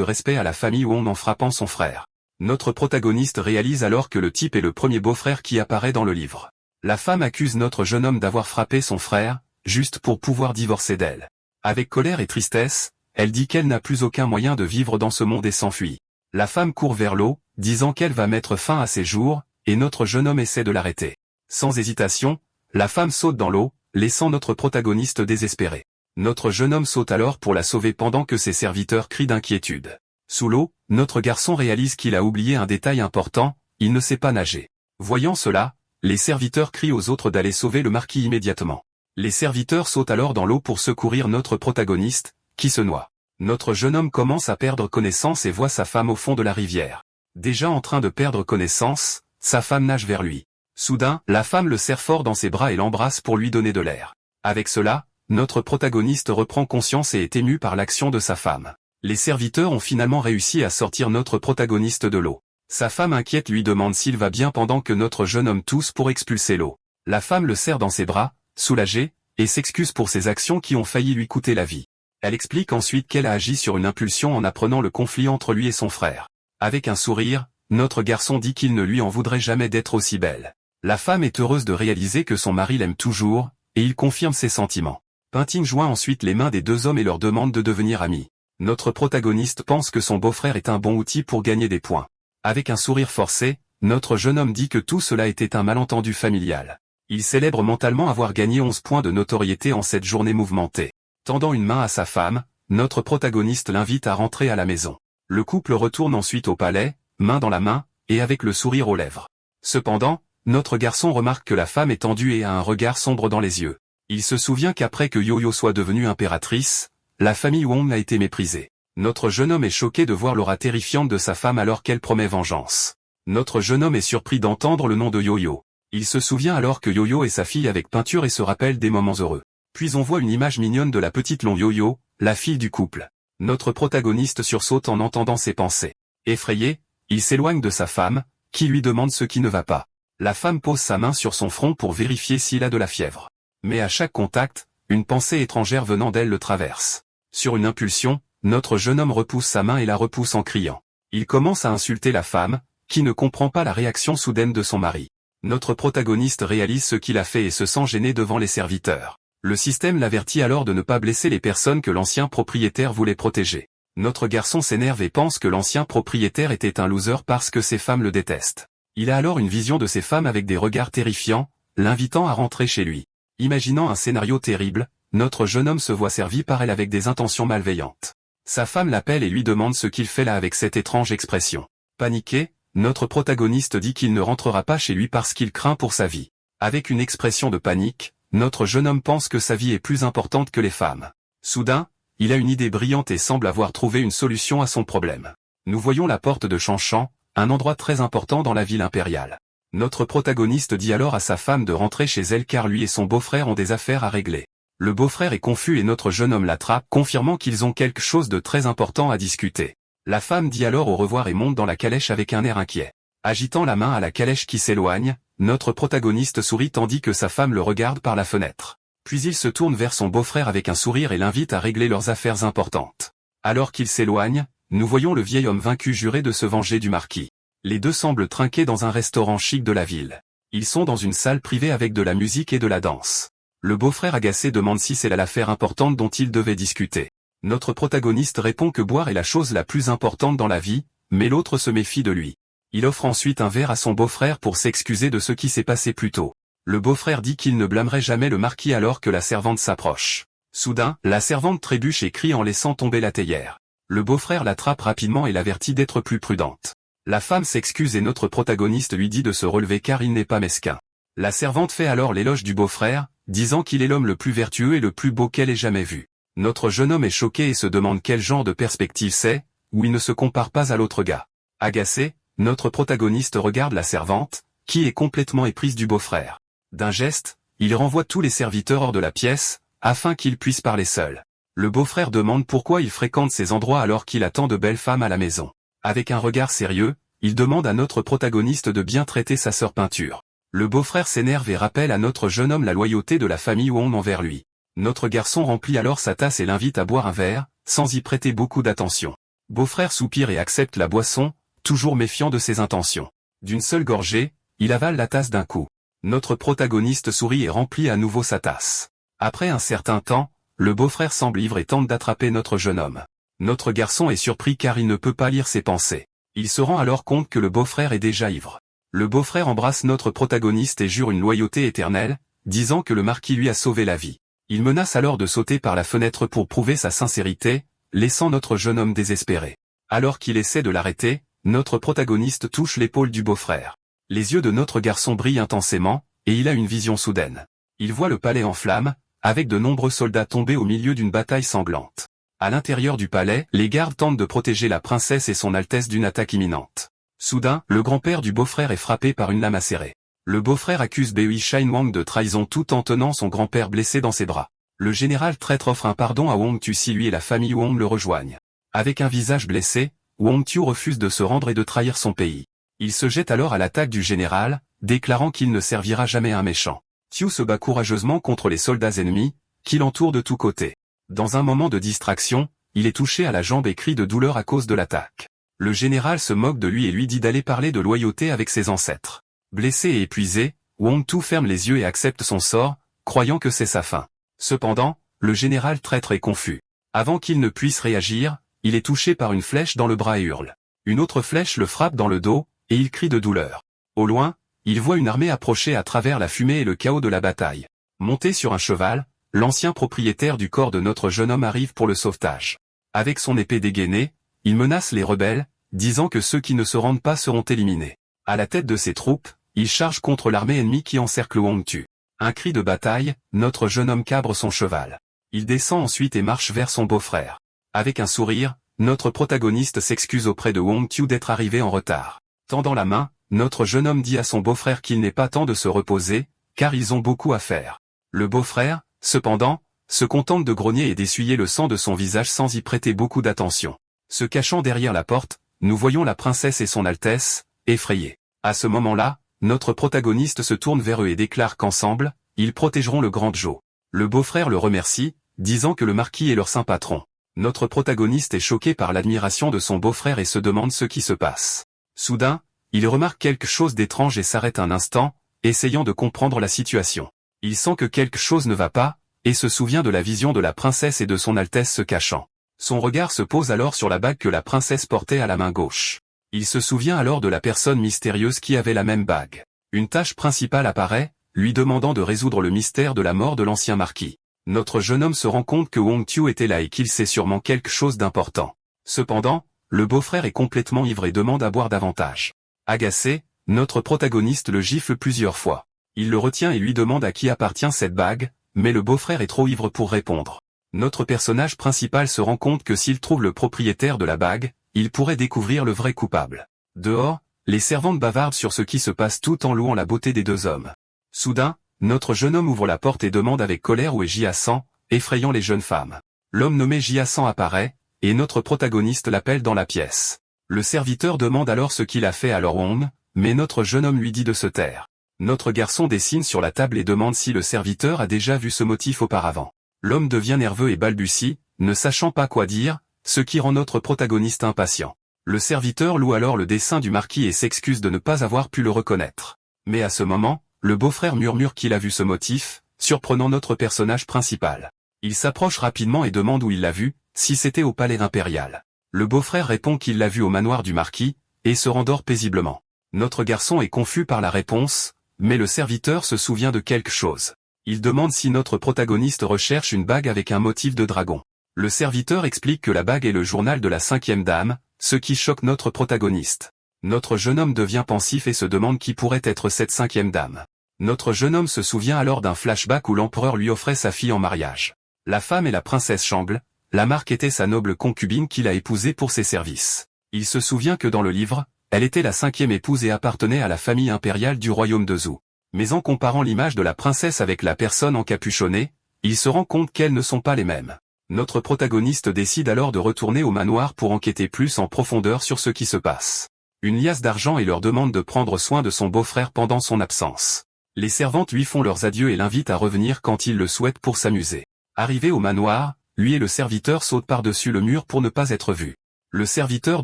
respect à la famille Wong en frappant son frère. Notre protagoniste réalise alors que le type est le premier beau-frère qui apparaît dans le livre. La femme accuse notre jeune homme d'avoir frappé son frère, juste pour pouvoir divorcer d'elle. Avec colère et tristesse, elle dit qu'elle n'a plus aucun moyen de vivre dans ce monde et s'enfuit. La femme court vers l'eau, disant qu'elle va mettre fin à ses jours, et notre jeune homme essaie de l'arrêter. Sans hésitation, la femme saute dans l'eau, laissant notre protagoniste désespéré. Notre jeune homme saute alors pour la sauver pendant que ses serviteurs crient d'inquiétude. Sous l'eau, notre garçon réalise qu'il a oublié un détail important, il ne sait pas nager. Voyant cela, les serviteurs crient aux autres d'aller sauver le marquis immédiatement. Les serviteurs sautent alors dans l'eau pour secourir notre protagoniste, qui se noie. Notre jeune homme commence à perdre connaissance et voit sa femme au fond de la rivière. Déjà en train de perdre connaissance, sa femme nage vers lui. Soudain, la femme le serre fort dans ses bras et l'embrasse pour lui donner de l'air. Avec cela, notre protagoniste reprend conscience et est ému par l'action de sa femme. Les serviteurs ont finalement réussi à sortir notre protagoniste de l'eau. Sa femme inquiète lui demande s'il va bien pendant que notre jeune homme tousse pour expulser l'eau. La femme le serre dans ses bras, soulagée, et s'excuse pour ses actions qui ont failli lui coûter la vie. Elle explique ensuite qu'elle a agi sur une impulsion en apprenant le conflit entre lui et son frère. Avec un sourire, notre garçon dit qu'il ne lui en voudrait jamais d'être aussi belle. La femme est heureuse de réaliser que son mari l'aime toujours, et il confirme ses sentiments. Pintine joint ensuite les mains des deux hommes et leur demande de devenir amis. Notre protagoniste pense que son beau-frère est un bon outil pour gagner des points. Avec un sourire forcé, notre jeune homme dit que tout cela était un malentendu familial. Il célèbre mentalement avoir gagné 11 points de notoriété en cette journée mouvementée. Tendant une main à sa femme, notre protagoniste l'invite à rentrer à la maison. Le couple retourne ensuite au palais, main dans la main, et avec le sourire aux lèvres. Cependant, notre garçon remarque que la femme est tendue et a un regard sombre dans les yeux. Il se souvient qu'après que Yo-Yo soit devenue impératrice, la famille Wong a été méprisée. Notre jeune homme est choqué de voir l'aura terrifiante de sa femme alors qu'elle promet vengeance. Notre jeune homme est surpris d'entendre le nom de Yo-Yo. Il se souvient alors que Yo-Yo est sa fille avec peinture et se rappelle des moments heureux. Puis on voit une image mignonne de la petite Long Yo-Yo, la fille du couple. Notre protagoniste sursaute en entendant ses pensées. Effrayé, il s'éloigne de sa femme, qui lui demande ce qui ne va pas. La femme pose sa main sur son front pour vérifier s'il a de la fièvre. Mais à chaque contact, une pensée étrangère venant d'elle le traverse. Sur une impulsion, notre jeune homme repousse sa main et la repousse en criant. Il commence à insulter la femme, qui ne comprend pas la réaction soudaine de son mari. Notre protagoniste réalise ce qu'il a fait et se sent gêné devant les serviteurs. Le système l'avertit alors de ne pas blesser les personnes que l'ancien propriétaire voulait protéger. Notre garçon s'énerve et pense que l'ancien propriétaire était un loser parce que ses femmes le détestent. Il a alors une vision de ces femmes avec des regards terrifiants, l'invitant à rentrer chez lui. Imaginant un scénario terrible, notre jeune homme se voit servi par elle avec des intentions malveillantes. Sa femme l'appelle et lui demande ce qu'il fait là avec cette étrange expression. Paniqué, notre protagoniste dit qu'il ne rentrera pas chez lui parce qu'il craint pour sa vie. Avec une expression de panique, notre jeune homme pense que sa vie est plus importante que les femmes. Soudain, il a une idée brillante et semble avoir trouvé une solution à son problème. Nous voyons la porte de Chanchan, un endroit très important dans la ville impériale. Notre protagoniste dit alors à sa femme de rentrer chez elle car lui et son beau-frère ont des affaires à régler. Le beau-frère est confus et notre jeune homme l'attrape, confirmant qu'ils ont quelque chose de très important à discuter. La femme dit alors au revoir et monte dans la calèche avec un air inquiet. Agitant la main à la calèche qui s'éloigne, notre protagoniste sourit tandis que sa femme le regarde par la fenêtre. Puis il se tourne vers son beau-frère avec un sourire et l'invite à régler leurs affaires importantes. Alors qu'il s'éloigne, nous voyons le vieil homme vaincu jurer de se venger du marquis. Les deux semblent trinquer dans un restaurant chic de la ville. Ils sont dans une salle privée avec de la musique et de la danse. Le beau-frère agacé demande si c'est là l'affaire importante dont ils devaient discuter. Notre protagoniste répond que boire est la chose la plus importante dans la vie, mais l'autre se méfie de lui. Il offre ensuite un verre à son beau-frère pour s'excuser de ce qui s'est passé plus tôt. Le beau-frère dit qu'il ne blâmerait jamais le marquis alors que la servante s'approche. Soudain, la servante trébuche et crie en laissant tomber la théière. Le beau-frère l'attrape rapidement et l'avertit d'être plus prudente. La femme s'excuse et notre protagoniste lui dit de se relever car il n'est pas mesquin. La servante fait alors l'éloge du beau-frère, disant qu'il est l'homme le plus vertueux et le plus beau qu'elle ait jamais vu. Notre jeune homme est choqué et se demande quel genre de perspective c'est, où il ne se compare pas à l'autre gars. Agacé, notre protagoniste regarde la servante, qui est complètement éprise du beau-frère. D'un geste, il renvoie tous les serviteurs hors de la pièce, afin qu'ils puissent parler seuls. Le beau-frère demande pourquoi il fréquente ces endroits alors qu'il a tant de belles femmes à la maison. Avec un regard sérieux, il demande à notre protagoniste de bien traiter sa sœur peinture. Le beau-frère s'énerve et rappelle à notre jeune homme la loyauté de la famille Wong envers lui. Notre garçon remplit alors sa tasse et l'invite à boire un verre, sans y prêter beaucoup d'attention. Beau-frère soupire et accepte la boisson, toujours méfiant de ses intentions. D'une seule gorgée, il avale la tasse d'un coup. Notre protagoniste sourit et remplit à nouveau sa tasse. Après un certain temps, le beau-frère semble ivre et tente d'attraper notre jeune homme. Notre garçon est surpris car il ne peut pas lire ses pensées. Il se rend alors compte que le beau-frère est déjà ivre. Le beau-frère embrasse notre protagoniste et jure une loyauté éternelle, disant que le marquis lui a sauvé la vie. Il menace alors de sauter par la fenêtre pour prouver sa sincérité, laissant notre jeune homme désespéré. Alors qu'il essaie de l'arrêter, notre protagoniste touche l'épaule du beau-frère. Les yeux de notre garçon brillent intensément, et il a une vision soudaine. Il voit le palais en flammes, avec de nombreux soldats tombés au milieu d'une bataille sanglante. À l'intérieur du palais, les gardes tentent de protéger la princesse et son altesse d'une attaque imminente. Soudain, le grand-père du beau-frère est frappé par une lame acérée. Le beau-frère accuse Bei Shinwang de trahison tout en tenant son grand-père blessé dans ses bras. Le général traître offre un pardon à Wang Tu si lui et la famille Wang le rejoignent. Avec un visage blessé, Wang Tu refuse de se rendre et de trahir son pays. Il se jette alors à l'attaque du général, déclarant qu'il ne servira jamais à un méchant. Tu se bat courageusement contre les soldats ennemis, qui l'entourent de tous côtés. Dans un moment de distraction, il est touché à la jambe et crie de douleur à cause de l'attaque. Le général se moque de lui et lui dit d'aller parler de loyauté avec ses ancêtres. Blessé et épuisé, Wang Tu ferme les yeux et accepte son sort, croyant que c'est sa fin. Cependant, le général traître est confus. Avant qu'il ne puisse réagir, il est touché par une flèche dans le bras et hurle. Une autre flèche le frappe dans le dos, et il crie de douleur. Au loin, il voit une armée approcher à travers la fumée et le chaos de la bataille. Monté sur un cheval, l'ancien propriétaire du corps de notre jeune homme arrive pour le sauvetage. Avec son épée dégainée, il menace les rebelles, disant que ceux qui ne se rendent pas seront éliminés. À la tête de ses troupes, il charge contre l'armée ennemie qui encercle Wang Tu. Un cri de bataille, notre jeune homme cabre son cheval. Il descend ensuite et marche vers son beau-frère. Avec un sourire, notre protagoniste s'excuse auprès de Wang Tu d'être arrivé en retard. Tendant la main, notre jeune homme dit à son beau-frère qu'il n'est pas temps de se reposer, car ils ont beaucoup à faire. Le beau-frère, cependant, se contente de grogner et d'essuyer le sang de son visage sans y prêter beaucoup d'attention. Se cachant derrière la porte, nous voyons la princesse et son Altesse, effrayés. À ce moment-là, notre protagoniste se tourne vers eux et déclare qu'ensemble, ils protégeront le grand Zhou. Le beau-frère le remercie, disant que le marquis est leur saint patron. Notre protagoniste est choqué par l'admiration de son beau-frère et se demande ce qui se passe. Soudain, il remarque quelque chose d'étrange et s'arrête un instant, essayant de comprendre la situation. Il sent que quelque chose ne va pas, et se souvient de la vision de la princesse et de son Altesse se cachant. Son regard se pose alors sur la bague que la princesse portait à la main gauche. Il se souvient alors de la personne mystérieuse qui avait la même bague. Une tâche principale apparaît, lui demandant de résoudre le mystère de la mort de l'ancien marquis. Notre jeune homme se rend compte que Wang Tu était là et qu'il sait sûrement quelque chose d'important. Cependant, le beau-frère est complètement ivre et demande à boire davantage. Agacé, notre protagoniste le gifle plusieurs fois. Il le retient et lui demande à qui appartient cette bague, mais le beau-frère est trop ivre pour répondre. Notre personnage principal se rend compte que s'il trouve le propriétaire de la bague, il pourrait découvrir le vrai coupable. Dehors, les servantes bavardent sur ce qui se passe tout en louant la beauté des deux hommes. Soudain, notre jeune homme ouvre la porte et demande avec colère où est Jiasan, effrayant les jeunes femmes. L'homme nommé Jiasan apparaît, et notre protagoniste l'appelle dans la pièce. Le serviteur demande alors ce qu'il a fait à leur Wong, mais notre jeune homme lui dit de se taire. Notre garçon dessine sur la table et demande si le serviteur a déjà vu ce motif auparavant. L'homme devient nerveux et balbutie, ne sachant pas quoi dire, ce qui rend notre protagoniste impatient. Le serviteur loue alors le dessin du marquis et s'excuse de ne pas avoir pu le reconnaître. Mais à ce moment, le beau-frère murmure qu'il a vu ce motif, surprenant notre personnage principal. Il s'approche rapidement et demande où il l'a vu, si c'était au palais impérial. Le beau-frère répond qu'il l'a vu au manoir du marquis, et se rendort paisiblement. Notre garçon est confus par la réponse, mais le serviteur se souvient de quelque chose. Il demande si notre protagoniste recherche une bague avec un motif de dragon. Le serviteur explique que la bague est le journal de la 5e dame, ce qui choque notre protagoniste. Notre jeune homme devient pensif et se demande qui pourrait être cette 5e dame. Notre jeune homme se souvient alors d'un flashback où l'empereur lui offrait sa fille en mariage. La femme est la princesse Shang, la marque était sa noble concubine qu'il a épousée pour ses services. Il se souvient que dans le livre, elle était la 5e épouse et appartenait à la famille impériale du royaume de Zhou. Mais en comparant l'image de la princesse avec la personne encapuchonnée, il se rend compte qu'elles ne sont pas les mêmes. Notre protagoniste décide alors de retourner au manoir pour enquêter plus en profondeur sur ce qui se passe. Une liasse d'argent et leur demande de prendre soin de son beau-frère pendant son absence. Les servantes lui font leurs adieux et l'invitent à revenir quand il le souhaite pour s'amuser. Arrivé au manoir, lui et le serviteur sautent par-dessus le mur pour ne pas être vus. Le serviteur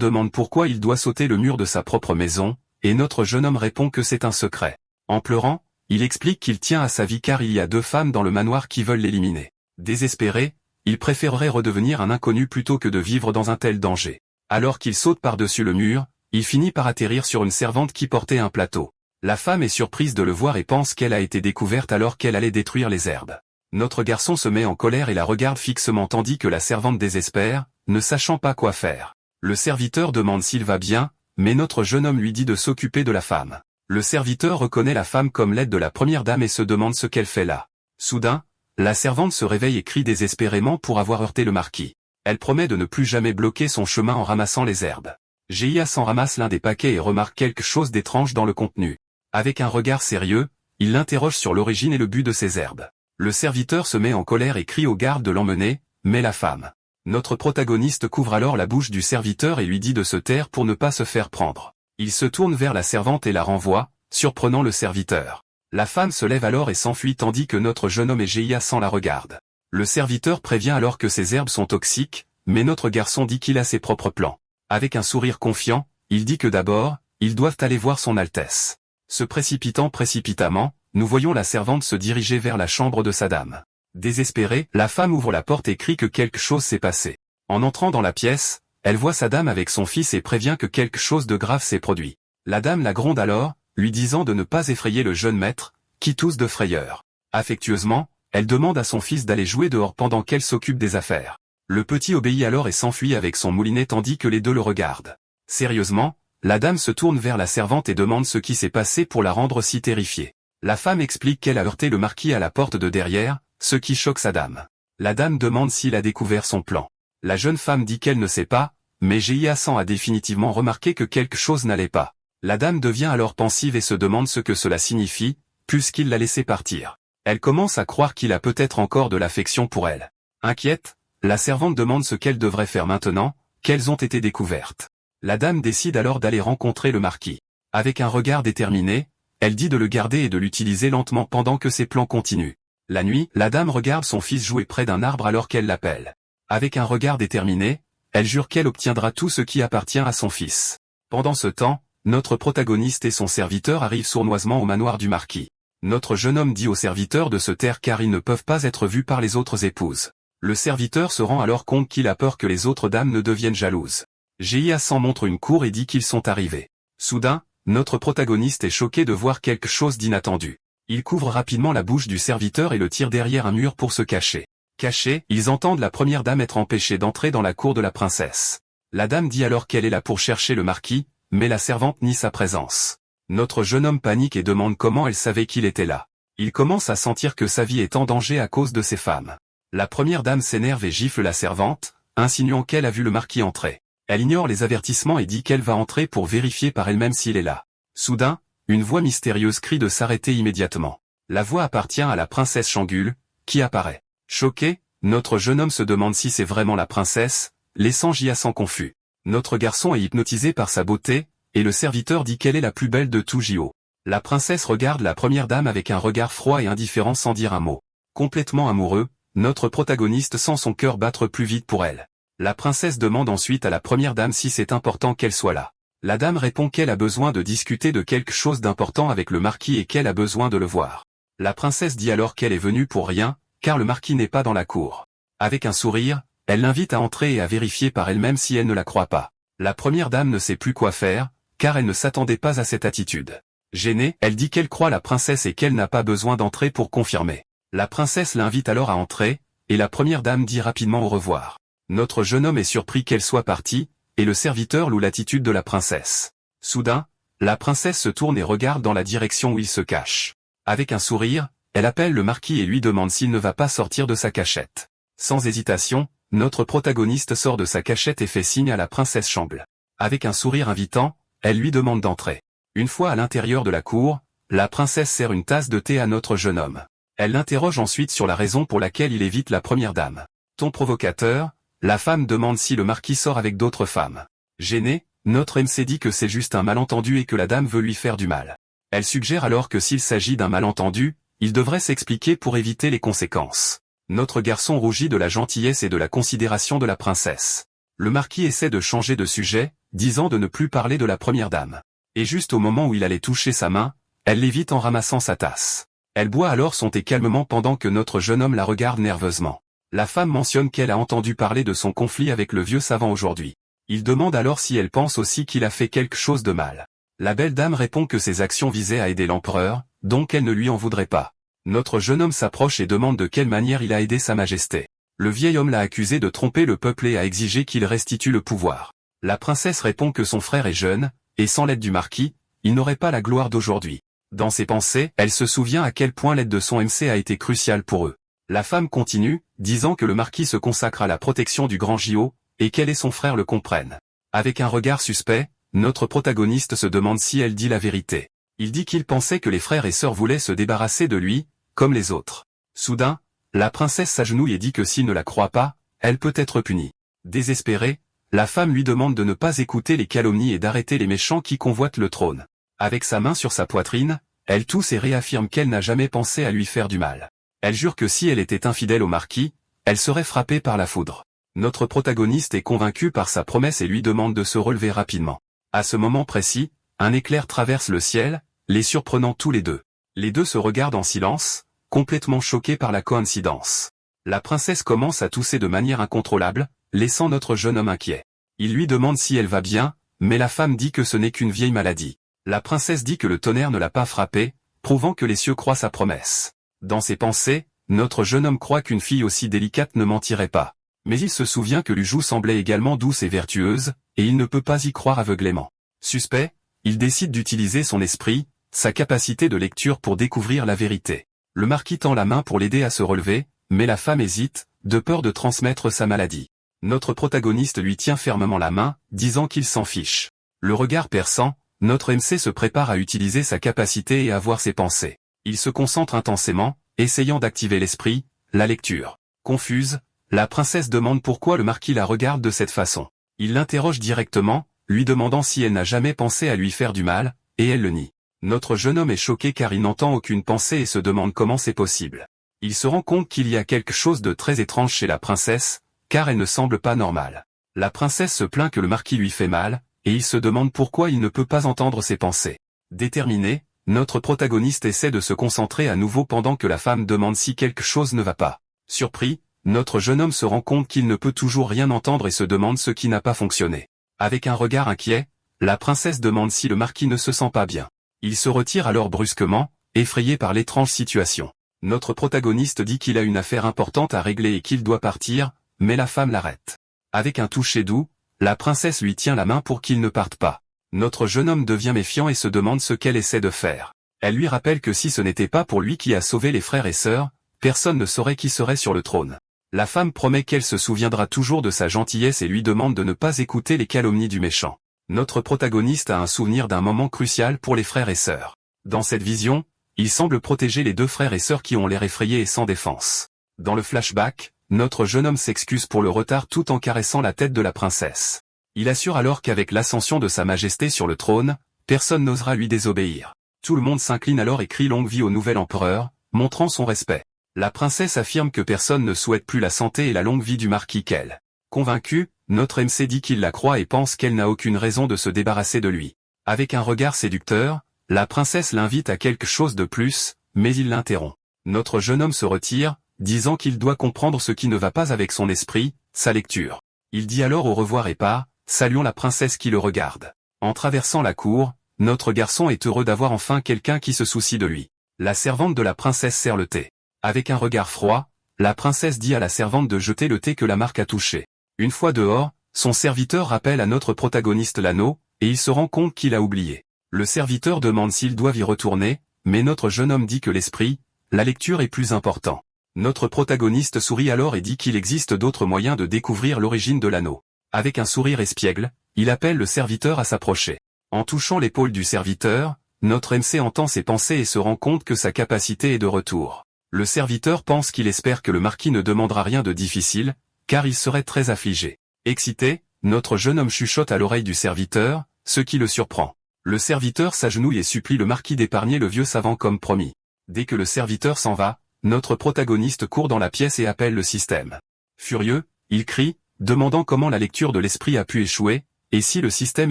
demande pourquoi il doit sauter le mur de sa propre maison, et notre jeune homme répond que c'est un secret. En pleurant, il explique qu'il tient à sa vie car il y a 2 femmes dans le manoir qui veulent l'éliminer. Désespéré, il préférerait redevenir un inconnu plutôt que de vivre dans un tel danger. Alors qu'il saute par-dessus le mur, il finit par atterrir sur une servante qui portait un plateau. La femme est surprise de le voir et pense qu'elle a été découverte alors qu'elle allait détruire les herbes. Notre garçon se met en colère et la regarde fixement tandis que la servante désespère, ne sachant pas quoi faire. Le serviteur demande s'il va bien, mais notre jeune homme lui dit de s'occuper de la femme. Le serviteur reconnaît la femme comme l'aide de la première dame et se demande ce qu'elle fait là. Soudain, la servante se réveille et crie désespérément pour avoir heurté le marquis. Elle promet de ne plus jamais bloquer son chemin en ramassant les herbes. Jia s'en ramasse l'un des paquets et remarque quelque chose d'étrange dans le contenu. Avec un regard sérieux, il l'interroge sur l'origine et le but de ces herbes. Le serviteur se met en colère et crie aux gardes de l'emmener, mais la femme. Notre protagoniste couvre alors la bouche du serviteur et lui dit de se taire pour ne pas se faire prendre. Il se tourne vers la servante et la renvoie, surprenant le serviteur. La femme se lève alors et s'enfuit tandis que notre jeune homme égéia sans la regarde. Le serviteur prévient alors que ces herbes sont toxiques, mais notre garçon dit qu'il a ses propres plans. Avec un sourire confiant, il dit que d'abord, ils doivent aller voir son Altesse. Se précipitant précipitamment, nous voyons la servante se diriger vers la chambre de sa dame. Désespérée, la femme ouvre la porte et crie que quelque chose s'est passé. En entrant dans la pièce, elle voit sa dame avec son fils et prévient que quelque chose de grave s'est produit. La dame la gronde alors, lui disant de ne pas effrayer le jeune maître, qui tousse de frayeur. Affectueusement, elle demande à son fils d'aller jouer dehors pendant qu'elle s'occupe des affaires. Le petit obéit alors et s'enfuit avec son moulinet tandis que les deux le regardent. Sérieusement, la dame se tourne vers la servante et demande ce qui s'est passé pour la rendre si terrifiée. La femme explique qu'elle a heurté le marquis à la porte de derrière, ce qui choque sa dame. La dame demande s'il a découvert son plan. La jeune femme dit qu'elle ne sait pas, mais Jia-san a définitivement remarqué que quelque chose n'allait pas. La dame devient alors pensive et se demande ce que cela signifie, puisqu'il l'a laissé partir. Elle commence à croire qu'il a peut-être encore de l'affection pour elle. Inquiète, la servante demande ce qu'elle devrait faire maintenant, qu'elles ont été découvertes. La dame décide alors d'aller rencontrer le marquis. Avec un regard déterminé, elle dit de le garder et de l'utiliser lentement pendant que ses plans continuent. La nuit, la dame regarde son fils jouer près d'un arbre alors qu'elle l'appelle. Avec un regard déterminé, elle jure qu'elle obtiendra tout ce qui appartient à son fils. Pendant ce temps, notre protagoniste et son serviteur arrivent sournoisement au manoir du marquis. Notre jeune homme dit au serviteur de se taire car ils ne peuvent pas être vus par les autres épouses. Le serviteur se rend alors compte qu'il a peur que les autres dames ne deviennent jalouses. Jia-san montre une cour et dit qu'ils sont arrivés. Soudain, notre protagoniste est choqué de voir quelque chose d'inattendu. Il couvre rapidement la bouche du serviteur et le tire derrière un mur pour se cacher. Cachés, ils entendent la première dame être empêchée d'entrer dans la cour de la princesse. La dame dit alors qu'elle est là pour chercher le marquis, mais la servante nie sa présence. Notre jeune homme panique et demande comment elle savait qu'il était là. Il commence à sentir que sa vie est en danger à cause de ces femmes. La première dame s'énerve et gifle la servante, insinuant qu'elle a vu le marquis entrer. Elle ignore les avertissements et dit qu'elle va entrer pour vérifier par elle-même s'il est là. Soudain, une voix mystérieuse crie de s'arrêter immédiatement. La voix appartient à la princesse Shangul, qui apparaît. Choqué, notre jeune homme se demande si c'est vraiment la princesse, laissant Jia-san confus. Notre garçon est hypnotisé par sa beauté, et le serviteur dit qu'elle est la plus belle de tout Jio. La princesse regarde la première dame avec un regard froid et indifférent sans dire un mot. Complètement amoureux, notre protagoniste sent son cœur battre plus vite pour elle. La princesse demande ensuite à la première dame si c'est important qu'elle soit là. La dame répond qu'elle a besoin de discuter de quelque chose d'important avec le marquis et qu'elle a besoin de le voir. La princesse dit alors qu'elle est venue pour rien, car le marquis n'est pas dans la cour. Avec un sourire, elle l'invite à entrer et à vérifier par elle-même si elle ne la croit pas. La première dame ne sait plus quoi faire, car elle ne s'attendait pas à cette attitude. Gênée, elle dit qu'elle croit la princesse et qu'elle n'a pas besoin d'entrer pour confirmer. La princesse l'invite alors à entrer, et la première dame dit rapidement au revoir. Notre jeune homme est surpris qu'elle soit partie, et le serviteur loue l'attitude de la princesse. Soudain, la princesse se tourne et regarde dans la direction où il se cache. Avec un sourire, elle appelle le marquis et lui demande s'il ne va pas sortir de sa cachette. Sans hésitation, notre protagoniste sort de sa cachette et fait signe à la princesse Shangul. Avec un sourire invitant, elle lui demande d'entrer. Une fois à l'intérieur de la cour, la princesse sert une tasse de thé à notre jeune homme. Elle l'interroge ensuite sur la raison pour laquelle il évite la première dame. Ton provocateur, la femme demande si le marquis sort avec d'autres femmes. Gênée, notre MC dit que c'est juste un malentendu et que la dame veut lui faire du mal. Elle suggère alors que s'il s'agit d'un malentendu, il devrait s'expliquer pour éviter les conséquences. Notre garçon rougit de la gentillesse et de la considération de la princesse. Le marquis essaie de changer de sujet, disant de ne plus parler de la première dame. Et juste au moment où il allait toucher sa main, elle l'évite en ramassant sa tasse. Elle boit alors son thé calmement pendant que notre jeune homme la regarde nerveusement. La femme mentionne qu'elle a entendu parler de son conflit avec le vieux savant aujourd'hui. Il demande alors si elle pense aussi qu'il a fait quelque chose de mal. La belle dame répond que ses actions visaient à aider l'empereur, donc elle ne lui en voudrait pas. Notre jeune homme s'approche et demande de quelle manière il a aidé sa majesté. Le vieil homme l'a accusé de tromper le peuple et a exigé qu'il restitue le pouvoir. La princesse répond que son frère est jeune, et sans l'aide du marquis, il n'aurait pas la gloire d'aujourd'hui. Dans ses pensées, elle se souvient à quel point l'aide de son MC a été cruciale pour eux. La femme continue, disant que le marquis se consacre à la protection du grand Jio, et qu'elle et son frère le comprennent. Avec un regard suspect, notre protagoniste se demande si elle dit la vérité. Il dit qu'il pensait que les frères et sœurs voulaient se débarrasser de lui, comme les autres. Soudain, la princesse s'agenouille et dit que s'il ne la croit pas, elle peut être punie. Désespérée, la femme lui demande de ne pas écouter les calomnies et d'arrêter les méchants qui convoitent le trône. Avec sa main sur sa poitrine, elle tousse et réaffirme qu'elle n'a jamais pensé à lui faire du mal. Elle jure que si elle était infidèle au marquis, elle serait frappée par la foudre. Notre protagoniste est convaincu par sa promesse et lui demande de se relever rapidement. À ce moment précis, un éclair traverse le ciel, les surprenant tous les deux. Les deux se regardent en silence, complètement choqués par la coïncidence. La princesse commence à tousser de manière incontrôlable, laissant notre jeune homme inquiet. Il lui demande si elle va bien, mais la femme dit que ce n'est qu'une vieille maladie. La princesse dit que le tonnerre ne l'a pas frappée, prouvant que les cieux croient sa promesse. Dans ses pensées, notre jeune homme croit qu'une fille aussi délicate ne mentirait pas. Mais il se souvient que Lujou semblait également douce et vertueuse, et il ne peut pas y croire aveuglément. Suspect, il décide d'utiliser son esprit, sa capacité de lecture pour découvrir la vérité. Le marquis tend la main pour l'aider à se relever, mais la femme hésite, de peur de transmettre sa maladie. Notre protagoniste lui tient fermement la main, disant qu'il s'en fiche. Le regard perçant, notre MC se prépare à utiliser sa capacité et à voir ses pensées. Il se concentre intensément, essayant d'activer l'esprit, la lecture. Confuse, la princesse demande pourquoi le marquis la regarde de cette façon. Il l'interroge directement, lui demandant si elle n'a jamais pensé à lui faire du mal, et elle le nie. Notre jeune homme est choqué car il n'entend aucune pensée et se demande comment c'est possible. Il se rend compte qu'il y a quelque chose de très étrange chez la princesse, car elle ne semble pas normale. La princesse se plaint que le marquis lui fait mal, et il se demande pourquoi il ne peut pas entendre ses pensées. Déterminé, notre protagoniste essaie de se concentrer à nouveau pendant que la femme demande si quelque chose ne va pas. Surpris, notre jeune homme se rend compte qu'il ne peut toujours rien entendre et se demande ce qui n'a pas fonctionné. Avec un regard inquiet, la princesse demande si le marquis ne se sent pas bien. Il se retire alors brusquement, effrayé par l'étrange situation. Notre protagoniste dit qu'il a une affaire importante à régler et qu'il doit partir, mais la femme l'arrête. Avec un toucher doux, la princesse lui tient la main pour qu'il ne parte pas. Notre jeune homme devient méfiant et se demande ce qu'elle essaie de faire. Elle lui rappelle que si ce n'était pas pour lui qui a sauvé les frères et sœurs, personne ne saurait qui serait sur le trône. La femme promet qu'elle se souviendra toujours de sa gentillesse et lui demande de ne pas écouter les calomnies du méchant. Notre protagoniste a un souvenir d'un moment crucial pour les frères et sœurs. Dans cette vision, il semble protéger les deux frères et sœurs qui ont l'air effrayés et sans défense. Dans le flashback, notre jeune homme s'excuse pour le retard tout en caressant la tête de la princesse. Il assure alors qu'avec l'ascension de sa majesté sur le trône, personne n'osera lui désobéir. Tout le monde s'incline alors et crie longue vie au nouvel empereur, montrant son respect. La princesse affirme que personne ne souhaite plus la santé et la longue vie du marquis qu'elle. Convaincu, notre MC dit qu'il la croit et pense qu'elle n'a aucune raison de se débarrasser de lui. Avec un regard séducteur, la princesse l'invite à quelque chose de plus, mais il l'interrompt. Notre jeune homme se retire, disant qu'il doit comprendre ce qui ne va pas avec son esprit, sa lecture. Il dit alors au revoir et part, saluant la princesse qui le regarde. En traversant la cour, notre garçon est heureux d'avoir enfin quelqu'un qui se soucie de lui. La servante de la princesse sert le thé. Avec un regard froid, la princesse dit à la servante de jeter le thé que la marque a touché. Une fois dehors, son serviteur rappelle à notre protagoniste l'anneau, et il se rend compte qu'il a oublié. Le serviteur demande s'ils doivent y retourner, mais notre jeune homme dit que l'esprit, la lecture est plus important. Notre protagoniste sourit alors et dit qu'il existe d'autres moyens de découvrir l'origine de l'anneau. Avec un sourire espiègle, il appelle le serviteur à s'approcher. En touchant l'épaule du serviteur, notre MC entend ses pensées et se rend compte que sa capacité est de retour. Le serviteur pense qu'il espère que le marquis ne demandera rien de difficile, car il serait très affligé. Excité, notre jeune homme chuchote à l'oreille du serviteur, ce qui le surprend. Le serviteur s'agenouille et supplie le marquis d'épargner le vieux savant comme promis. Dès que le serviteur s'en va, notre protagoniste court dans la pièce et appelle le système. Furieux, il crie, demandant comment la lecture de l'esprit a pu échouer, et si le système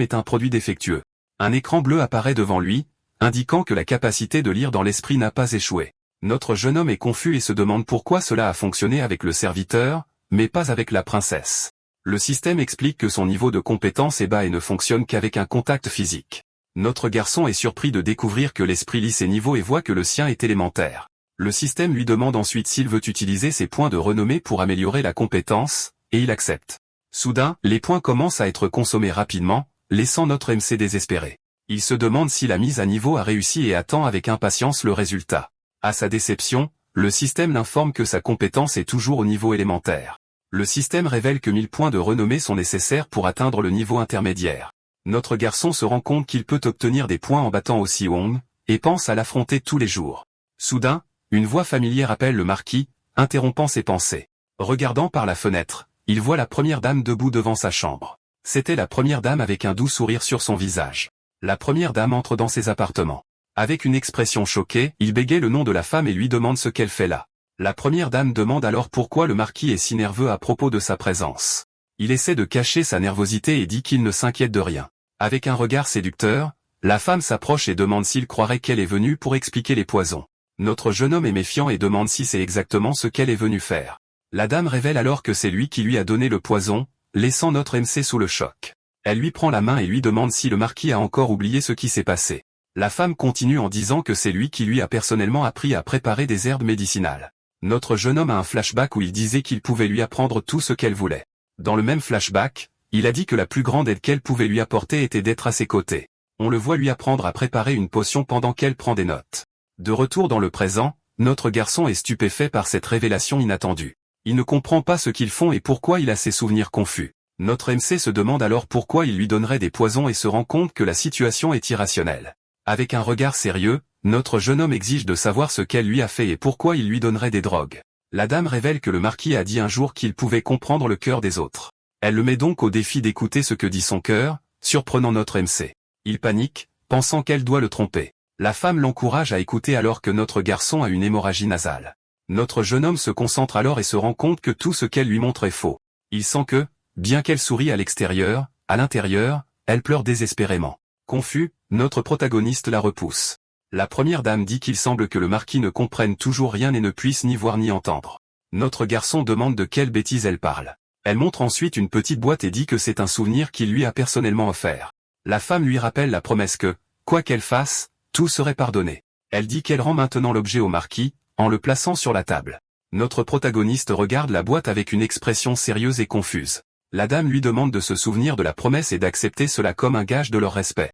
est un produit défectueux. Un écran bleu apparaît devant lui, indiquant que la capacité de lire dans l'esprit n'a pas échoué. Notre jeune homme est confus et se demande pourquoi cela a fonctionné avec le serviteur, mais pas avec la princesse. Le système explique que son niveau de compétence est bas et ne fonctionne qu'avec un contact physique. Notre garçon est surpris de découvrir que l'esprit lit ses niveaux et voit que le sien est élémentaire. Le système lui demande ensuite s'il veut utiliser ses points de renommée pour améliorer la compétence, et il accepte. Soudain, les points commencent à être consommés rapidement, laissant notre MC désespéré. Il se demande si la mise à niveau a réussi et attend avec impatience le résultat. À sa déception, le système l'informe que sa compétence est toujours au niveau élémentaire. Le système révèle que 1000 points de renommée sont nécessaires pour atteindre le niveau intermédiaire. Notre garçon se rend compte qu'il peut obtenir des points en battant aussi Wong, et pense à l'affronter tous les jours. Soudain, une voix familière appelle le marquis, interrompant ses pensées. Regardant par la fenêtre, il voit la première dame debout devant sa chambre. C'était la première dame avec un doux sourire sur son visage. La première dame entre dans ses appartements. Avec une expression choquée, il bégaye le nom de la femme et lui demande ce qu'elle fait là. La première dame demande alors pourquoi le marquis est si nerveux à propos de sa présence. Il essaie de cacher sa nervosité et dit qu'il ne s'inquiète de rien. Avec un regard séducteur, la femme s'approche et demande s'il croirait qu'elle est venue pour expliquer les poisons. Notre jeune homme est méfiant et demande si c'est exactement ce qu'elle est venue faire. La dame révèle alors que c'est lui qui lui a donné le poison, laissant notre MC sous le choc. Elle lui prend la main et lui demande si le marquis a encore oublié ce qui s'est passé. La femme continue en disant que c'est lui qui lui a personnellement appris à préparer des herbes médicinales. Notre jeune homme a un flashback où il disait qu'il pouvait lui apprendre tout ce qu'elle voulait. Dans le même flashback, il a dit que la plus grande aide qu'elle pouvait lui apporter était d'être à ses côtés. On le voit lui apprendre à préparer une potion pendant qu'elle prend des notes. De retour dans le présent, notre garçon est stupéfait par cette révélation inattendue. Il ne comprend pas ce qu'ils font et pourquoi il a ses souvenirs confus. Notre MC se demande alors pourquoi il lui donnerait des poisons et se rend compte que la situation est irrationnelle. Avec un regard sérieux, notre jeune homme exige de savoir ce qu'elle lui a fait et pourquoi il lui donnerait des drogues. La dame révèle que le marquis a dit un jour qu'il pouvait comprendre le cœur des autres. Elle le met donc au défi d'écouter ce que dit son cœur, surprenant notre MC. Il panique, pensant qu'elle doit le tromper. La femme l'encourage à écouter alors que notre garçon a une hémorragie nasale. Notre jeune homme se concentre alors et se rend compte que tout ce qu'elle lui montre est faux. Il sent que, bien qu'elle sourie à l'extérieur, à l'intérieur, elle pleure désespérément. Confus, notre protagoniste la repousse. La première dame dit qu'il semble que le marquis ne comprenne toujours rien et ne puisse ni voir ni entendre. Notre garçon demande de quelle bêtise elle parle. Elle montre ensuite une petite boîte et dit que c'est un souvenir qu'il lui a personnellement offert. La femme lui rappelle la promesse que, quoi qu'elle fasse, tout serait pardonné. Elle dit qu'elle rend maintenant l'objet au marquis, en le plaçant sur la table. Notre protagoniste regarde la boîte avec une expression sérieuse et confuse. La dame lui demande de se souvenir de la promesse et d'accepter cela comme un gage de leur respect.